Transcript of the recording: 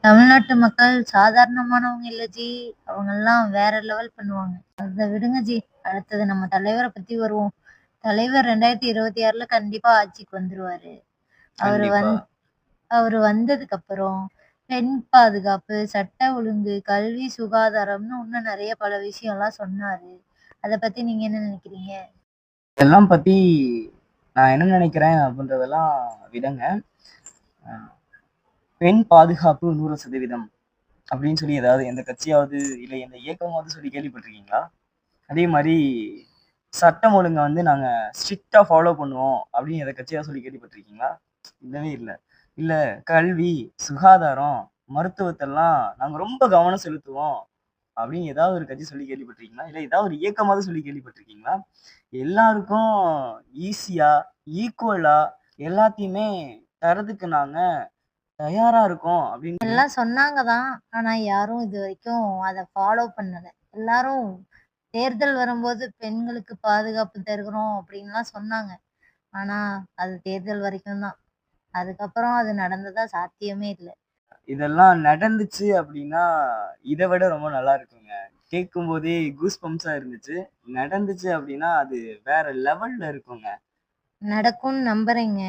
தமிழ்நாட்டு மக்கள் சாதாரணமானவங்க இல்ல ஜி. அவங்கலாம் வேற லெவல் பண்ணுவாங்க. அத விடுங்க ஜி. அடுத்தது நம்ம தலைவர பத்தி வருவோம். தலைவர் 2026ல கண்டிப்பா ஆட்சிக்கு வந்துருவாரு. அவரு கண்டிப்பா. வந் அவரு வந்ததுக்கப்புறம் பெண் பாதுகாப்பு, சட்ட ஒழுங்கு, கல்வி, சுகாதாரம்னு இன்னும் நெறைய பல விஷயம்லாம் சொன்னாரு. அத பத்தி நீங்க என்ன நெனைக்கிறீங்க? இதெல்லாம் பத்தி நான் என்ன நினைக்கிறேன் அப்படின்றதெல்லாம் விடங்க. அ பெண் பாதுகாப்பு 100% அப்படின்னு சொல்லி ஏதாவது எந்த கட்சியாவது, இல்ல எந்த இயக்கமாவது சொல்லி கேள்விப்பட்டிருக்கீங்களா? அதே மாரி சட்டம் ஒழுங்க வந்து நாங்க ஸ்ட்ரிக்ட்டா ஃபாலோ பண்ணுவோம் அப்படின்னு எந்த கட்சியாவது சொல்லி கேள்விப்பட்டிருக்கீங்களா? இல்லவே இல்ல. இல்ல கல்வி, சுகாதாரம், மருத்துவத்தெல்லாம் நாங்க ரொம்ப கவனம் செலுத்துவோம் அப்படின்னு ஏதாவது ஒரு கட்சி சொல்லி கேள்விப்பட்டிருக்கீங்களா? இல்ல ஏதாவது ஒரு இயக்கமாவது சொல்லி கேள்விப்பட்டிருக்கீங்களா? எல்லாருக்கும் ஈஸியா, ஈக்குவலா எல்லாத்தையுமே தர்றதுக்கு நாங்க தயாரா இருக்கோம் அப்படின்னு எல்லாம் சொன்னாங்க தான். ஆனா யாரும் இதுவரைக்கும் அத ஃபாலோ பண்ணல. எல்லாரும் தேர்தல் வரும்போது பெண்களுக்கு பாதுகாப்பு தருகிறோம் அப்படின்லாம் சொன்னாங்க. ஆனா அது தேர்தல் வரைக்கும் தான். அதுக்கப்புறம் அது நடந்ததா சாத்தியமே இல்ல. இதெல்லாம் நடந்துச்சு அப்படின்னா, இத விட ரொம்ப நல்லா இருக்குங்க. கேட்கும்போதே கூஸ் பம்ப்ஸா இருந்துச்சு. நடந்துச்சு அப்படின்னா, அது வேற லெவல்ல இருக்குங்க. நடக்கும்னு நம்புறேங்க.